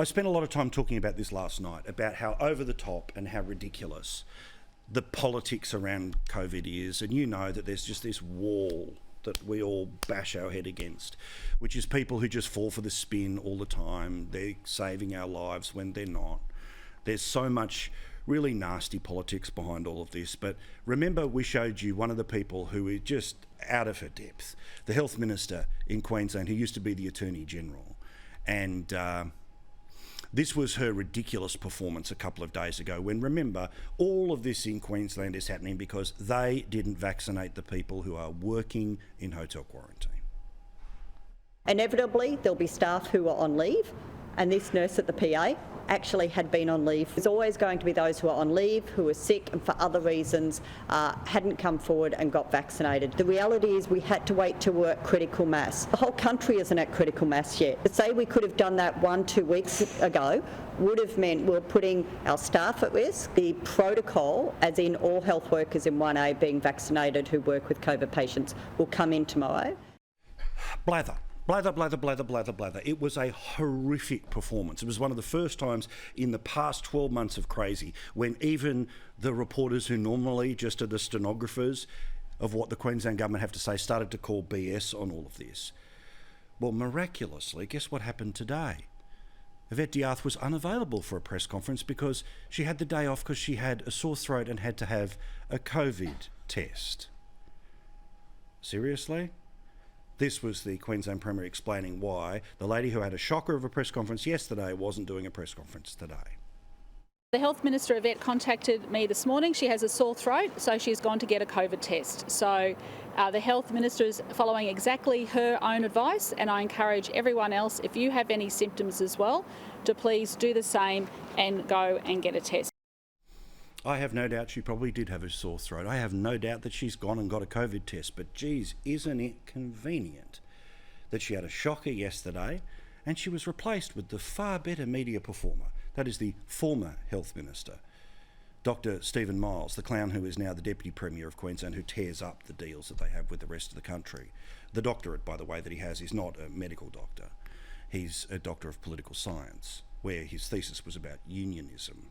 I spent a lot of time talking about this last night, about how over the top and how ridiculous the politics around COVID is. And you know that there's just this wall that we all bash our head against, which is people who just fall for the spin all the time. They're saving our lives when they're not. There's so much really nasty politics behind all of this. But remember, we showed you one of the people who is just out of her depth, the health minister in Queensland, who used to be the Attorney General. And this was her ridiculous performance a couple of days ago when, remember, all of this in Queensland is happening because they didn't vaccinate the people who are working in hotel quarantine. Inevitably, there'll be staff who are on leave, and this nurse at the PA actually had been on leave. There's always going to be those who are on leave, who are sick and for other reasons hadn't come forward and got vaccinated. The reality is we had to wait to work critical mass. The whole country isn't at critical mass yet. To say we could have done that 1-2 weeks ago would have meant we're putting our staff at risk. The protocol, as in all health workers in 1A being vaccinated who work with COVID patients, will come in tomorrow. Blather. Blather, blather, blather, blather, blather. It was a horrific performance. It was one of the first times in the past 12 months of crazy when even the reporters who normally just are the stenographers of what the Queensland government have to say started to call BS on all of this. Well, miraculously, guess what happened today? Yvette D'Arth was unavailable for a press conference because she had the day off because she had a sore throat and had to have a COVID test. Seriously? This was the Queensland Premier explaining why the lady who had a shocker of a press conference yesterday wasn't doing a press conference today. The Health Minister, Yvette, contacted me this morning. She has a sore throat, so she's gone to get a COVID test. So the Health Minister is following exactly her own advice, and I encourage everyone else, if you have any symptoms as well, to please do the same and go and get a test. I have no doubt she probably did have a sore throat. I have no doubt that she's gone and got a COVID test. But geez, isn't it convenient that she had a shocker yesterday and she was replaced with the far better media performer. That is the former Health Minister, Dr. Stephen Miles, the clown who is now the Deputy Premier of Queensland, who tears up the deals that they have with the rest of the country. The doctorate, by the way, that he has is not a medical doctor. He's a doctor of political science, where his thesis was about unionism.